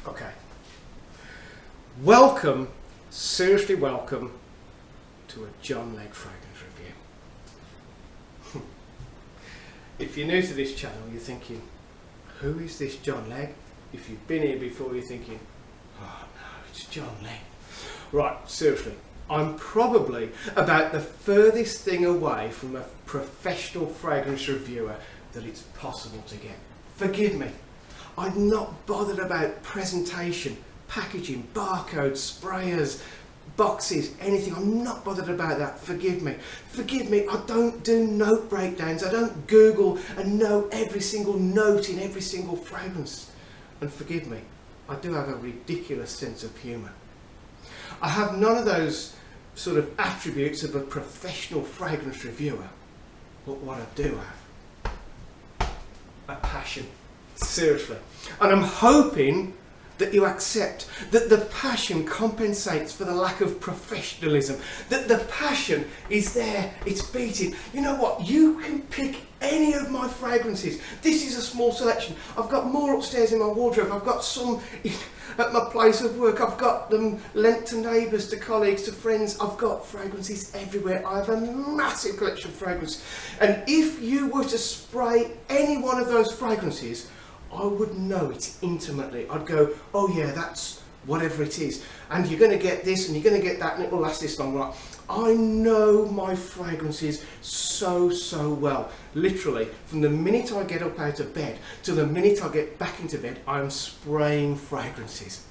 Okay. Welcome, seriously welcome, to a John Legg fragrance review. If you're new to this channel, you're thinking, who is this John Legg? If you've been here before, you're thinking, oh no, it's John Legg. Right, seriously, I'm probably about the furthest thing away from a professional fragrance reviewer that it's possible to get. Forgive me, I'm not bothered about presentation, packaging, barcodes, sprayers, boxes, anything. I'm not bothered about that. Forgive me. Forgive me, I don't do note breakdowns. I don't Google and know every single note in every single fragrance. And forgive me, I do have a ridiculous sense of humour. I have none of those sort of attributes of a professional fragrance reviewer. But what I do have, a passion. Seriously. And I'm hoping that you accept that the passion compensates for the lack of professionalism, that the passion is there, it's beating. You know what, you can pick any of my fragrances. This is a small selection. I've got more upstairs in my wardrobe, I've got some at my place of work, I've got them lent to neighbours, to colleagues, to friends. I've got fragrances everywhere. I have a massive collection of fragrances, and if you were to spray any one of those fragrances, I would know it intimately. I'd go, oh yeah, that's whatever it is. And you're going to get this and you're going to get that and it will last this long. Right? I know my fragrances so well. Literally, from the minute I get up out of bed to the minute I get back into bed, I'm spraying fragrances.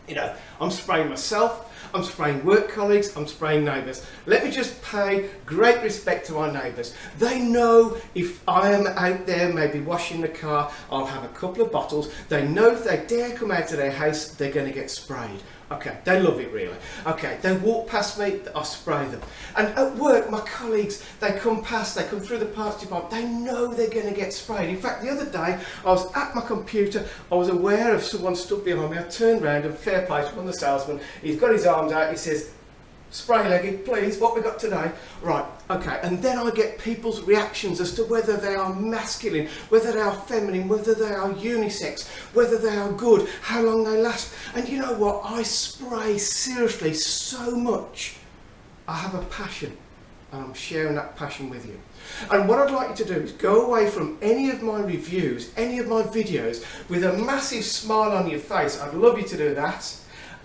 You know, I'm spraying myself, I'm spraying work colleagues, I'm spraying neighbours. Let me just pay great respect to our neighbours. They know if I am out there maybe washing the car, I'll have a couple of bottles. They know if they dare come out of their house, they're going to get sprayed. Okay, they love it really. Okay, they walk past me, I spray them. And at work, my colleagues, they come past, they come through the parts department, they know they're going to get sprayed. In fact, the other day, I was at my computer, I was aware of someone stood behind me, I turned round and fair play to one of the salesmen, he's got his arms out, he says, spray Leggy, please, what we got today? Right, okay, and then I get people's reactions as to whether they are masculine, whether they are feminine, whether they are unisex, whether they are good, how long they last. And you know what, I spray seriously so much. I have a passion, and I'm sharing that passion with you. And what I'd like you to do is go away from any of my reviews, any of my videos, with a massive smile on your face. I'd love you to do that.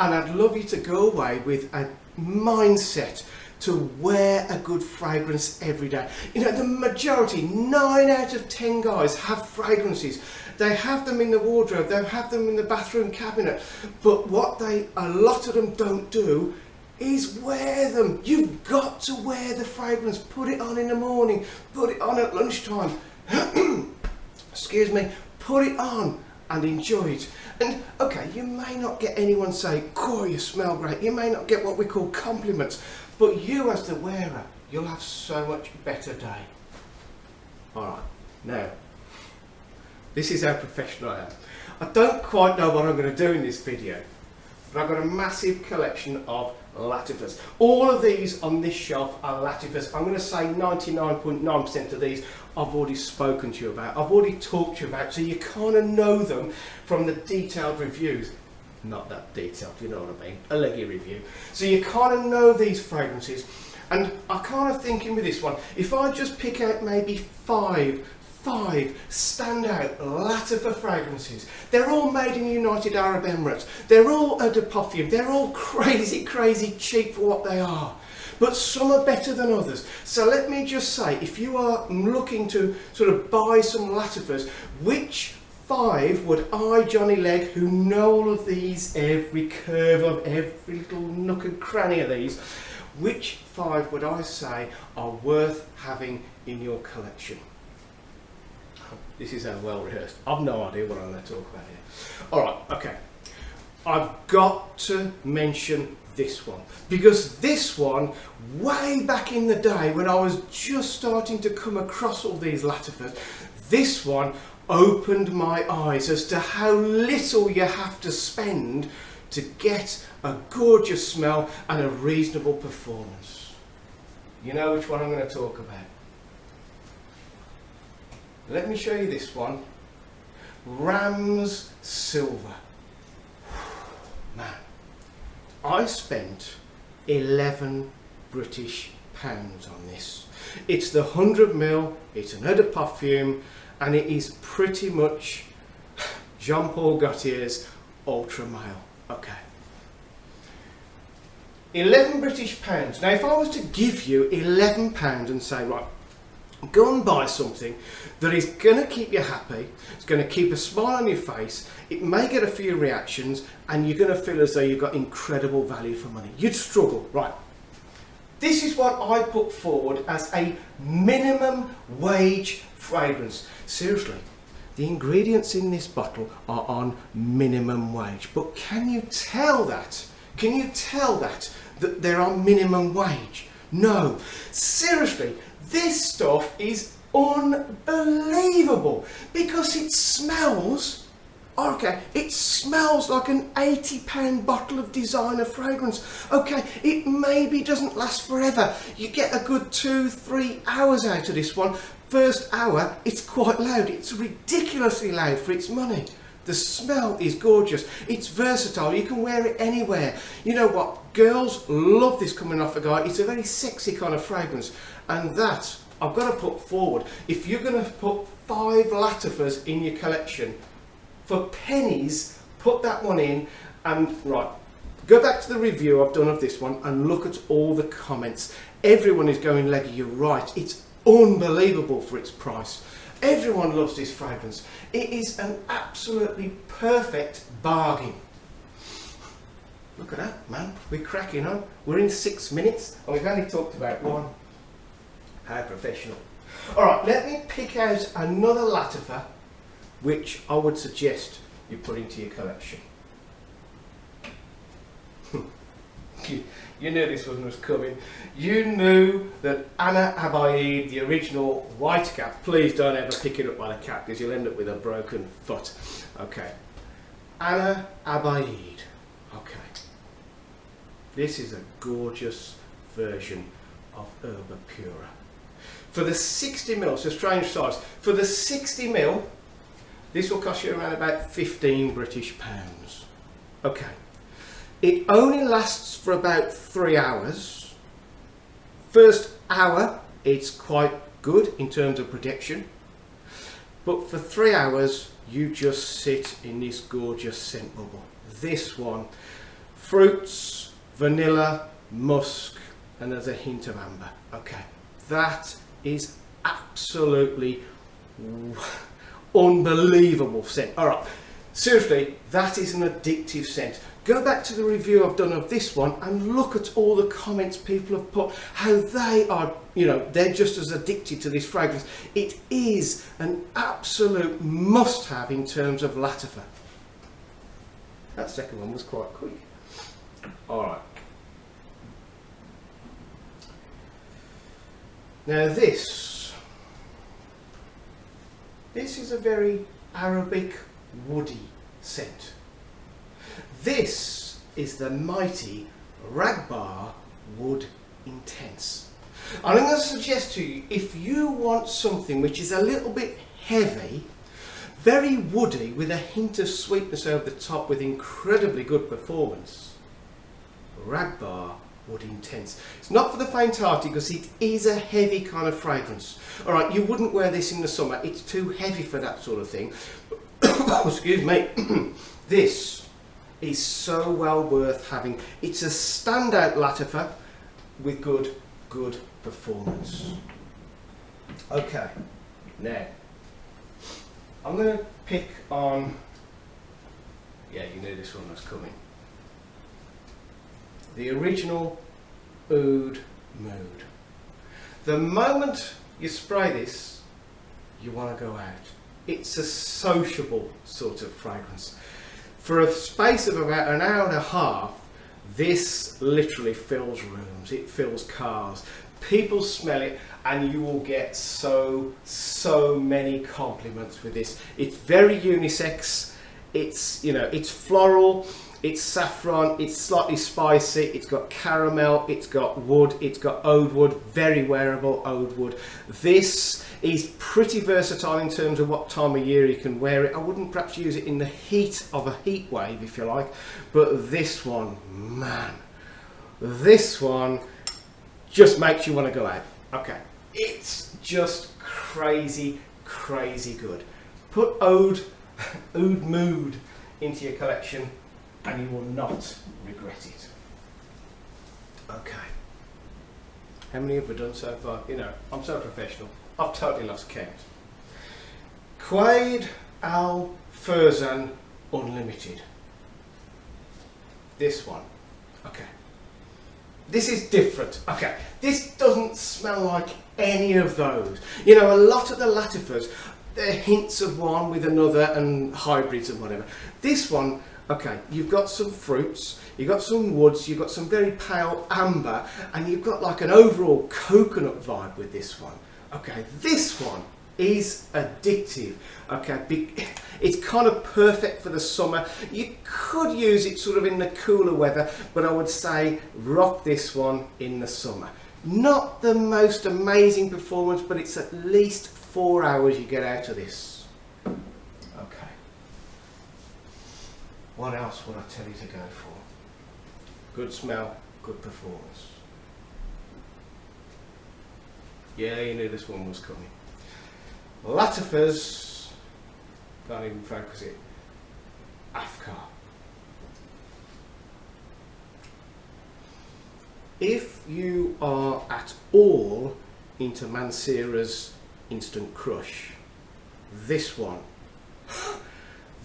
And I'd love you to go away with a mindset to wear a good fragrance every day. You know, the majority, 9 out of 10 guys have fragrances. They have them in the wardrobe, they have them in the bathroom cabinet. But what a lot of them don't do is wear them. You've got to wear the fragrance. Put it on in the morning, put it on at lunchtime. Excuse me, put it on and enjoy it. And okay, you may not get anyone say, "Cool, you smell great." You may not get what we call compliments, but you as the wearer, you'll have so much better day. Alright, now, this is how professional I am. I don't quite know what I'm going to do in this video, but I've got a massive collection of Latifas. All of these on this shelf are Latifas. I'm going to say 99.9% of these I've already spoken to you about, I've already talked to you about, so you kind of know them from the detailed reviews. Not that detailed, you know what I mean, a Leggy review. So you kind of know these fragrances, and I'm kind of thinking with this one, if I just pick out maybe five standout Latifa fragrances. They're all made in United Arab Emirates. They're all eau de parfum. They're all crazy cheap for what they are. But some are better than others. So let me just say, if you are looking to sort of buy some Latifas, which 5 would I, Johnny Legg, who know all of these, every curve of every little nook and cranny of these, which 5 would I say are worth having in your collection? This is how well rehearsed. I've no idea what I'm going to talk about here. Alright, okay. I've got to mention this one, because this one, way back in the day when I was just starting to come across all these Latifas, this one opened my eyes as to how little you have to spend to get a gorgeous smell and a reasonable performance. You know which one I'm going to talk about. Let me show you this one. Ram's Silver. man, I spent 11 British pounds on this. It's the 100ml, it's an eau de perfume, and it is pretty much Jean Paul Gaultier's Ultra Male. Okay. 11 British pounds. Now if I was to give you 11 pounds and say, right, go and buy something that is going to keep you happy, it's going to keep a smile on your face, it may get a few reactions, and you're going to feel as though you've got incredible value for money. You'd struggle, right? This is what I put forward as a minimum wage fragrance. Seriously, the ingredients in this bottle are on minimum wage, but can you tell that? Can you tell that they're on minimum wage? No, seriously, this stuff is unbelievable because it smells, okay, it smells like an £80 bottle of designer fragrance. Okay, it maybe doesn't last forever. You get a good 2-3 hours out of this one. First hour, it's quite loud. It's ridiculously loud for its money. The smell is gorgeous. It's versatile. You can wear it anywhere. You know what? Girls love this coming off a guy. It's a very sexy kind of fragrance. And that, I've got to put forward. If you're going to put 5 Latifas in your collection, for pennies, put that one in. And right, go back to the review I've done of this one and look at all the comments. Everyone is going, Leggy, you're right. It's unbelievable for its price. Everyone loves this fragrance. It is an absolutely perfect bargain. Look at that, man. We're cracking on. We're in 6 minutes and we've only talked about one. How professional. Alright, let me pick out another Latifa which I would suggest you put into your collection. You knew this one was coming. You knew that Anna Abaid, the original white cap, please don't ever pick it up by the cap because you'll end up with a broken foot. Okay. Anna Abaid. Okay. This is a gorgeous version of Herba Pura. For the 60ml, it's a strange size. For the 60ml, this will cost you around about 15 British pounds. Okay. It only lasts for about 3 hours. First hour, it's quite good in terms of protection. But for 3 hours, you just sit in this gorgeous scent bubble. This one, fruits, vanilla, musk, and there's a hint of amber. Okay, that is absolutely unbelievable scent. All right, seriously, that is an addictive scent. Go back to the review I've done of this one and look at all the comments people have put, how they are, you know, they're just as addicted to this fragrance. It is an absolute must-have in terms of Latifa. That second one was quite quick. All right. Now this is a very Arabic woody scent. This is the mighty Ragbar Wood Intense. And I'm going to suggest to you, if you want something which is a little bit heavy, very woody with a hint of sweetness over the top with incredibly good performance, Ragbar Wood Intense. It's not for the faint-hearted because it is a heavy kind of fragrance. Alright, you wouldn't wear this in the summer, it's too heavy for that sort of thing. Excuse me. This is so well worth having. It's a standout Latifa with good performance. Okay, now I'm going to pick on, yeah, you knew this one was coming, the original Oud Mood. The moment you spray this, you want to go out. It's a sociable sort of fragrance. For a space of about an hour and a half, this literally fills rooms, it fills cars. People smell it and you will get so many compliments with this. It's very unisex, it's, you know, it's floral, It's saffron, it's slightly spicy, it's got caramel, it's got wood, it's got oud wood, very wearable oud wood. This is pretty versatile in terms of what time of year you can wear it. I wouldn't perhaps use it in the heat of a heat wave, if you like, but this one, man, this one just makes you want to go out. Okay, it's just crazy, crazy good. Put oud mood into your collection and you will not regret it. Okay, how many have we done so far? You know, I'm so professional, I've totally lost count. Quaid Al Furzan Unlimited. This one, okay. This is different. Okay, this doesn't smell like any of those. You know, a lot of the Latifas, they're hints of one with another and hybrids and whatever. This one, okay, you've got some fruits, you've got some woods, you've got some very pale amber, and you've got like an overall coconut vibe with this one. Okay, this one is addictive. Okay, it's kind of perfect for the summer. You could use it sort of in the cooler weather, but I would say rock this one in the summer. Not the most amazing performance, but it's at least 4 hours you get out of this. Okay. What else would I tell you to go for? Good smell, good performance. Yeah, you knew this one was coming. Latifa's, can't even focus it, Afkar. If you are at all into Mansira's Instant Crush, this one,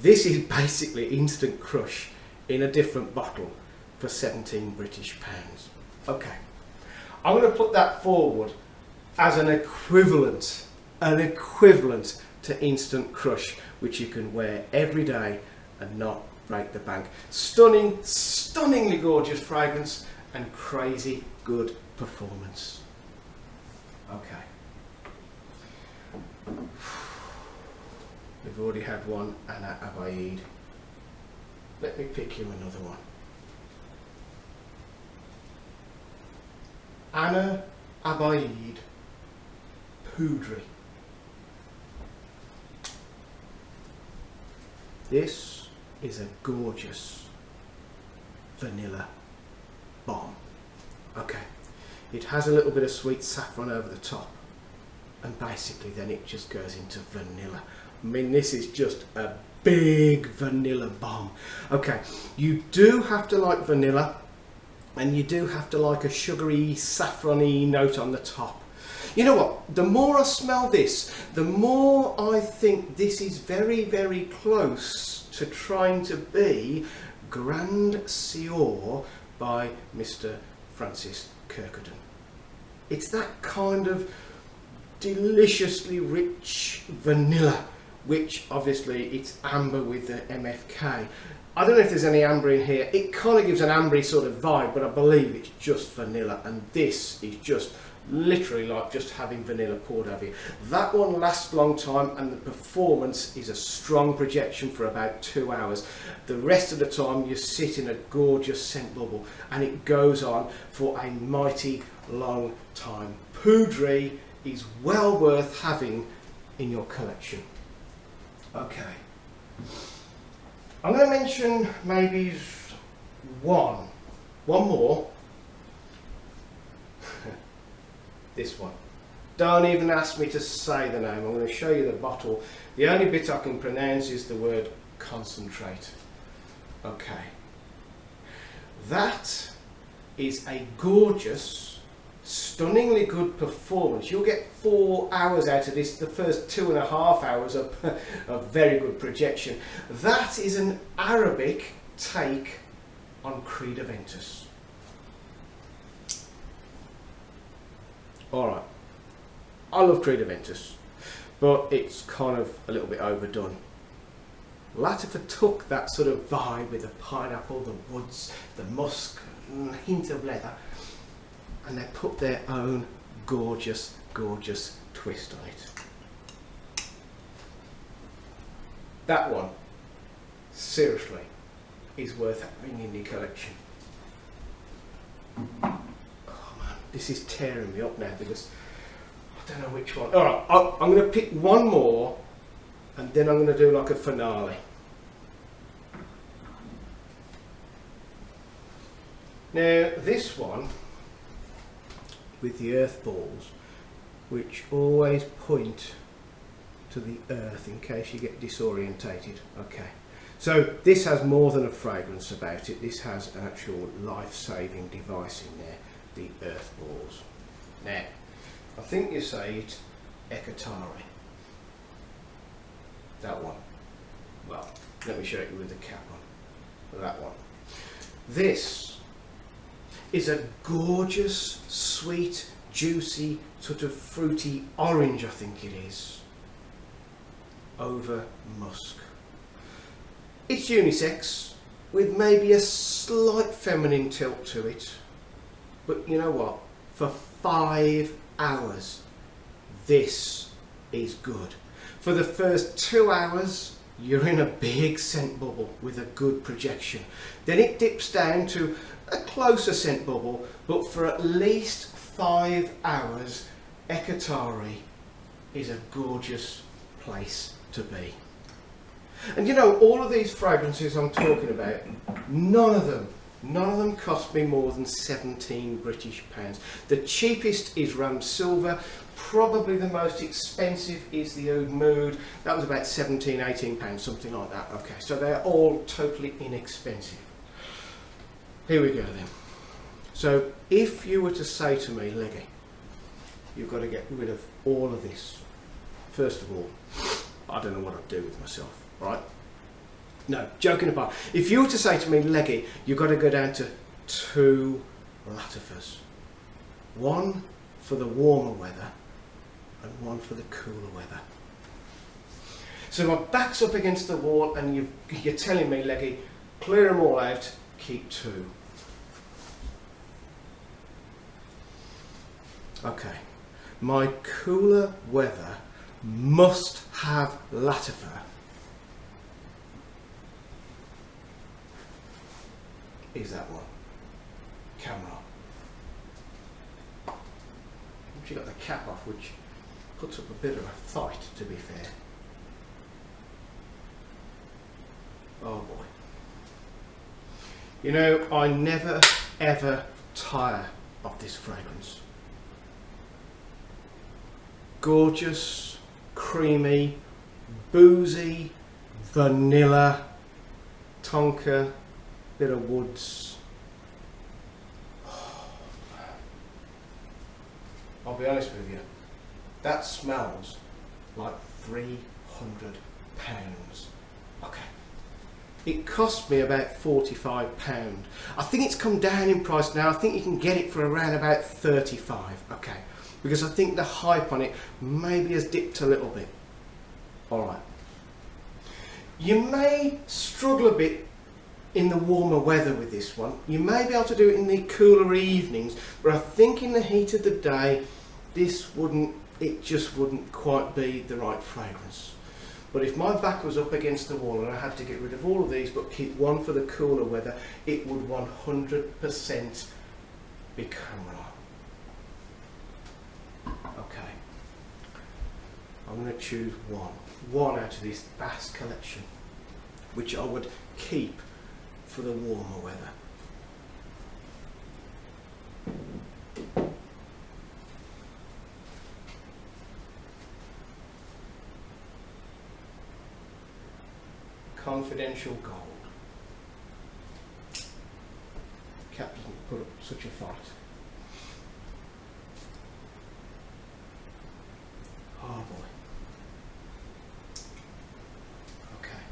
this is basically Instant Crush in a different bottle for 17 British pounds. Okay, I'm going to put that forward as an equivalent to Instant Crush, which you can wear every day and not break the bank. Stunning, stunningly gorgeous fragrance and crazy good performance. Okay. We've already had one, Anna Abaid. Let me pick you another one. Anna Abaid Poudre. This is a gorgeous vanilla bomb. Okay, it has a little bit of sweet saffron over the top, and basically then it just goes into vanilla. I mean, this is just a big vanilla bomb. Okay, you do have to like vanilla, and you do have to like a sugary, saffrony note on the top. You know what, the more I smell this, the more I think this is very, very close to trying to be Grand Sior by Mr. Francis Kirkcudden. It's that kind of deliciously rich vanilla, which obviously it's amber with the MFK. I don't know if there's any amber in here. It kind of gives an ambery sort of vibe, but I believe it's just vanilla, and this is just literally like just having vanilla poured over you. That one lasts a long time, and the performance is a strong projection for about 2 hours. The rest of the time you sit in a gorgeous scent bubble, and it goes on for a mighty long time. Poudre is well worth having in your collection. Okay, I'm going to mention maybe one more. This one. Don't even ask me to say the name. I'm going to show you the bottle. The only bit I can pronounce is the word concentrate. Okay. That is a gorgeous, stunningly good performance. You'll get 4 hours out of this. The first 2.5 hours of very good projection. That is an Arabic take on Creed Aventus. Alright, I love Creed Aventus, but it's kind of a little bit overdone. Latifa took that sort of vibe with the pineapple, the woods, the musk, and a hint of leather, and they put their own gorgeous, gorgeous twist on it. That one, seriously, is worth having in your collection. Oh man, this is tearing me up now because I don't know which one. Alright, I'm going to pick one more and then I'm going to do like a finale. Now this one with the earth balls, which always point to the earth in case you get disorientated. Okay, so this has more than a fragrance about it. This has an actual life-saving device in there, the earth balls. Now, I think you say it Ekatari. That one. Well, let me show you with the cap on. That one. This is a gorgeous, sweet, juicy, sort of fruity orange, I think it is, over musk. It's unisex with maybe a slight feminine tilt to it, but you know what? For 5 hours, this is good. For the first 2 hours, you're in a big scent bubble with a good projection. Then it dips down to a closer scent bubble, but for at least 5 hours, Ekatari is a gorgeous place to be. And you know, all of these fragrances I'm talking about, none of them cost me more than 17 British pounds. The cheapest is Ram Silver. Probably the most expensive is the Oud Mood. That was about 17, 18 pounds, something like that. Okay, so they're all totally inexpensive. Here we go then. So if you were to say to me, Leggy, you've got to get rid of all of this. First of all, I don't know what I'd do with myself, right? No, joking apart. If you were to say to me, Leggy, you've got to go down to 2 Latifas. One for the warmer weather and one for the cooler weather. So my back's up against the wall and you're telling me, Leggy, clear them all out, keep 2. Okay, my cooler weather must have Latifa is that one. Camera. She got the cap off, which puts up a bit of a fight, to be fair. Oh boy. You know, I never ever tire of this fragrance. Gorgeous, creamy, boozy, vanilla, tonka, bit of woods. I'll be honest with you, that smells like £300. Okay. It cost me about £45. I think it's come down in price now. I think you can get it for around about 35. Okay. Because I think the hype on it maybe has dipped a little bit. Alright. You may struggle a bit in the warmer weather with this one. You may be able to do it in the cooler evenings, but I think in the heat of the day, it just wouldn't quite be the right fragrance. But if my back was up against the wall and I had to get rid of all of these but keep one for the cooler weather, it would 100% be Camera. Okay, I'm going to choose one out of this vast collection, which I would keep for the warmer weather. Confidential Gold. Cap doesn't put up such a fight. Oh boy. Okay.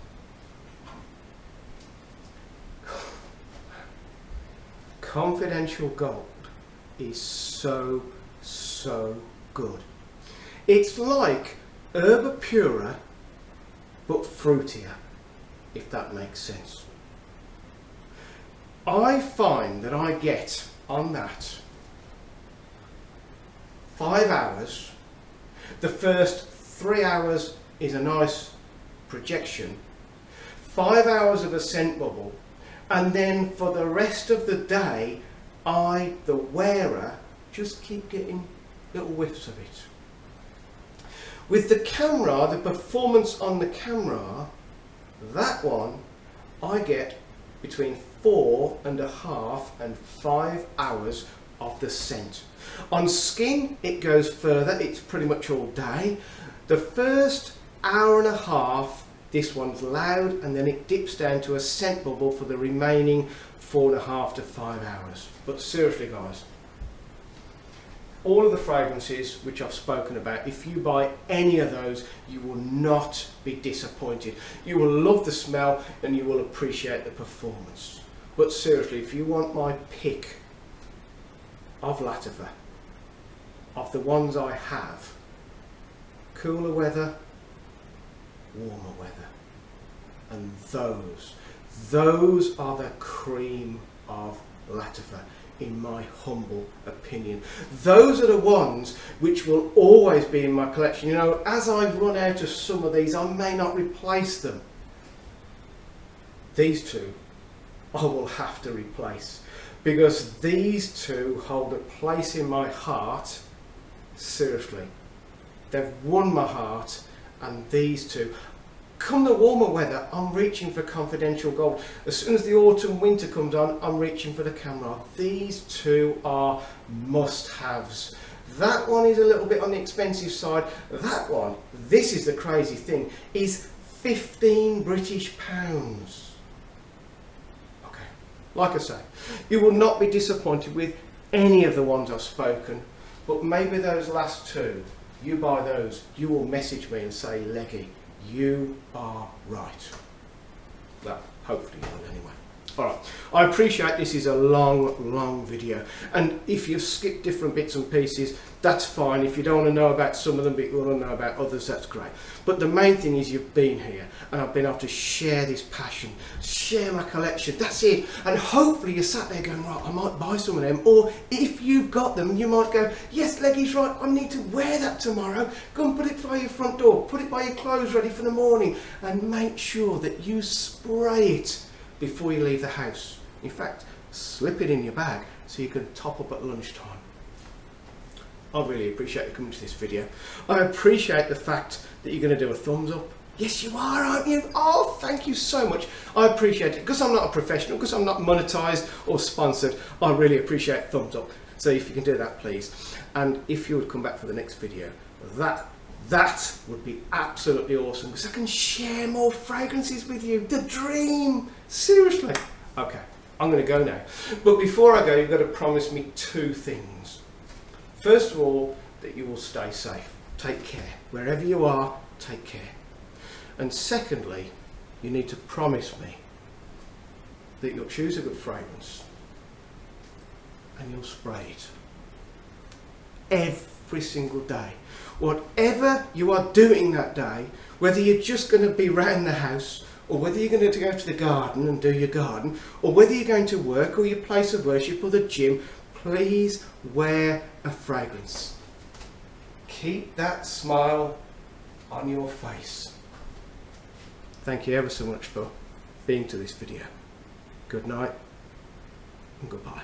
Confidential Gold is so good. It's like Herba Pura but fruitier, if that makes sense. I find that I get on that 5 hours. The first 3 hours is a nice projection, 5 hours of a scent bubble, and then for the rest of the day I, the wearer, just keep getting little whiffs of it. With the camera, the performance on the camera, that one I get between 4.5 and 5 hours of the scent. On skin it goes further, it's pretty much all day. The first hour and a half this one's loud, and then it dips down to a scent bubble for the remaining 4.5 to 5 hours. But seriously guys, all of the fragrances which I've spoken about, if you buy any of those, you will not be disappointed. You will love the smell and you will appreciate the performance. But seriously, if you want my pick of Latifa, of the ones I have, cooler weather, warmer weather, and those are the cream of Latifa, in my humble opinion. Those are the ones which will always be in my collection. You know, as I run out of some of these, I may not replace them. These two I will have to replace, because these two hold a place in my heart. Seriously, they've won my heart. And these two, come the warmer weather, I'm reaching for Confidential Gold. As soon as the autumn winter comes on, I'm reaching for the Camera. These two are must-haves. That one is a little bit on the expensive side. That one, this is the crazy thing, is £15 British. Okay, like I say, you will not be disappointed with any of the ones I've spoken, but maybe those last two, you buy those, you will message me and say, Leggy, you are right. Well, hopefully you will anyway. Alright, I appreciate this is a long video, and if you've skipped different bits and pieces, that's fine. If you don't want to know about some of them but you want to know about others, that's great. But the main thing is you've been here and I've been able to share this passion, share my collection, that's it. And hopefully you're sat there going, right, I might buy some of them, or if you've got them you might go, yes, Leggy's right, I need to wear that tomorrow. Go and put it by your front door, put it by your clothes ready for the morning, and make sure that you spray it before you leave the house. In fact, slip it in your bag so you can top up at lunchtime. I really appreciate you coming to this video. I appreciate the fact that you're going to do a thumbs up. Yes you are, aren't you? Oh, thank you so much. I appreciate it. Because I'm not a professional, because I'm not monetized or sponsored, I really appreciate thumbs up. So if you can do that, please. And if you would come back for the next video, that would be absolutely awesome, because I can share more fragrances with you. The dream. Seriously. Okay, I'm going to go now. But before I go, you've got to promise me two things. First of all, that you will stay safe. Take care. Wherever you are, take care. And secondly, you need to promise me that you'll choose a good fragrance and you'll spray it every single day. Whatever you are doing that day, whether you're just going to be around the house, or whether you're going to go to the garden and do your garden, or whether you're going to work or your place of worship or the gym, please wear a fragrance. Keep that smile on your face. Thank you ever so much for being to this video. Good night and goodbye.